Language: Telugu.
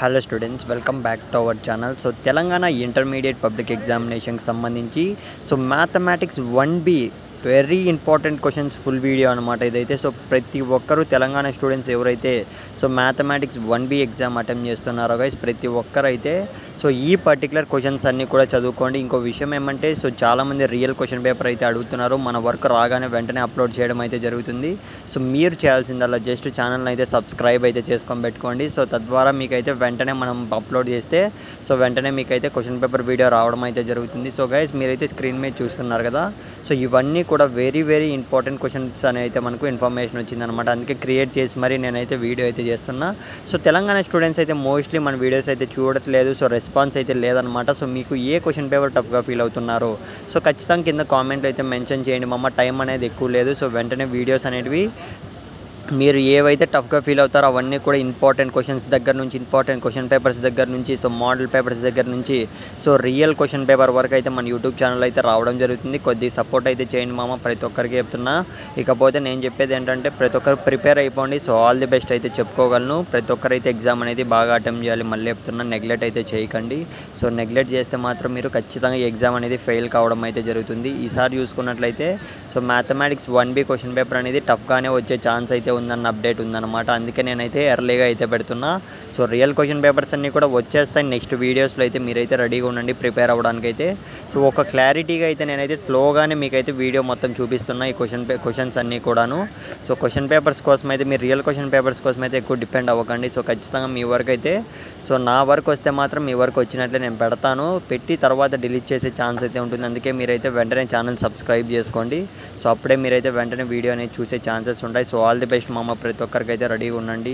Hello students, welcome back to our channel. So Telangana intermediate public ఎగ్జామినేషన్కి సంబంధించి mathematics 1B very important questions full video అనమాట ఇదైతే. సో ప్రతి ఒక్కరు తెలంగాణ స్టూడెంట్స్ ఎవరైతే మ్యాథమెటిక్స్ 1B ఎగ్జామ్ అటెంప్ట్ చేస్తున్నారో గైస్, ప్రతి ఒక్కరైతే ఈ పర్టికులర్ క్వశ్చన్స్ అన్నీ కూడా చదువుకోండి. ఇంకో విషయం ఏమంటే చాలామంది రియల్ క్వశ్చన్ పేపర్ అయితే అడుగుతున్నారు. మన వర్క్ రాగానే వెంటనే అప్లోడ్ చేయడం అయితే జరుగుతుంది. మీరు చేయాల్సిందల్లా జస్ట్ ఛానల్ని అయితే సబ్స్క్రైబ్ అయితే చేసుకొని పెట్టుకోండి. తద్వారా మీకైతే వెంటనే మనం అప్లోడ్ చేస్తే వెంటనే మీకైతే క్వశ్చన్ పేపర్ వీడియో రావడం అయితే జరుగుతుంది. గైస్, మీరైతే స్క్రీన్ మీద చూస్తున్నారు కదా. ఇవన్నీ కూడా వెరీ వెరీ ఇంపార్టెంట్ క్వశ్చన్స్ అని అయితే మనకు ఇన్ఫర్మేషన్ వచ్చిందనమాట. అందుకే క్రియేట్ చేసి మరి నేనైతే వీడియో అయితే చేస్తున్నా. తెలంగాణ స్టూడెంట్స్ అయితే మోస్ట్లీ మన వీడియోస్ అయితే చూడట్లేదు. రెస్పాన్స్ అయితే లేదనమాట. మీకు ఏ క్వశ్చన్ పేపర్ టఫ్గా ఫీల్ అవుతున్నారో ఖచ్చితంగా కింద కామెంట్లో అయితే మెన్షన్ చేయండి. మమ్మ టైం అనేది ఎక్కువ లేదు. వెంటనే వీడియోస్ అనేటివి మీరు ఏవైతే టఫ్గా ఫీల్ అవుతారో అవన్నీ కూడా ఇంపార్టెంట్ క్వశ్చన్స్ దగ్గర నుంచి, ఇంపార్టెంట్ క్వశ్చన్ పేపర్స్ దగ్గర నుంచి, మోడల్ పేపర్స్ దగ్గర నుంచి రియల్ క్వశ్చన్ పేపర్ వరకు అయితే మన యూట్యూబ్ ఛానల్ అయితే రావడం జరుగుతుంది. కొద్దిగా సపోర్ట్ అయితే చేయండి మామ, ప్రతి ఒక్కరికి చెప్తున్నా. ఇకపోతే నేను చెప్పేది ఏంటంటే ప్రతి ఒక్కరు ప్రిపేర్ అయిపోండి. ఆల్ ది బెస్ట్ అయితే చెప్పుకోగలను. ప్రతి ఒక్కరైతే ఎగ్జామ్ అనేది బాగా అటెంప్ట్ చేయాలి. మళ్ళీ చెప్తున్నా, నెగ్లెక్ట్ అయితే చేయకండి. నెగ్లెక్ట్ చేస్తే మాత్రం మీరు ఖచ్చితంగా ఈ ఎగ్జామ్ అనేది ఫెయిల్ కావడం అయితే జరుగుతుంది. ఈసారి చూసుకున్నట్లయితే మ్యాథమెటిక్స్ 1B క్వశ్చన్ పేపర్ అనేది టఫ్గానే వచ్చే ఛాన్స్ అయితే ఉందన్న అప్డేట్ ఉందన్నమాట. అందుకే నేనైతే ఎర్లీగా అయితే పెడుతున్నా. రియల్ క్వశ్చన్ పేపర్స్ అన్నీ కూడా వచ్చేస్తాయి నెక్స్ట్ వీడియోస్లో. అయితే మీరైతే రెడీగా ఉండండి ప్రిపేర్ అవ్వడానికి అయితే. ఒక క్లారిటీగా అయితే నేనైతే స్లోగానే మీకైతే వీడియో మొత్తం చూపిస్తున్నా ఈ క్వశ్చన్స్ అన్నీ కూడాను. క్వశ్చన్ పేపర్స్ కోసం అయితే మీరు రియల్ క్వశ్చన్ పేపర్స్ కోసం అయితే ఎక్కువ డిపెండ్ అవ్వకండి. ఖచ్చితంగా మీ వర్క్ అయితే నా వర్క్ వస్తే మాత్రం మీ వర్క్ వచ్చినట్లే నేను పెడతాను. పెట్టి తర్వాత డిలీట్ చేసే ఛాన్స్ అయితే ఉంటుంది. అందుకే మీరైతే వెంటనే ఛానల్ సబ్స్క్రైబ్ చేసుకోండి. అప్పుడే మీరైతే వెంటనే వీడియో అనేది చూసే ఛాన్సెస్ ఉంటాయి. ఆల్ ది బెస్ట్ మామ, ప్రతి ఒక్కరికైతే రెడీగా ఉండండి.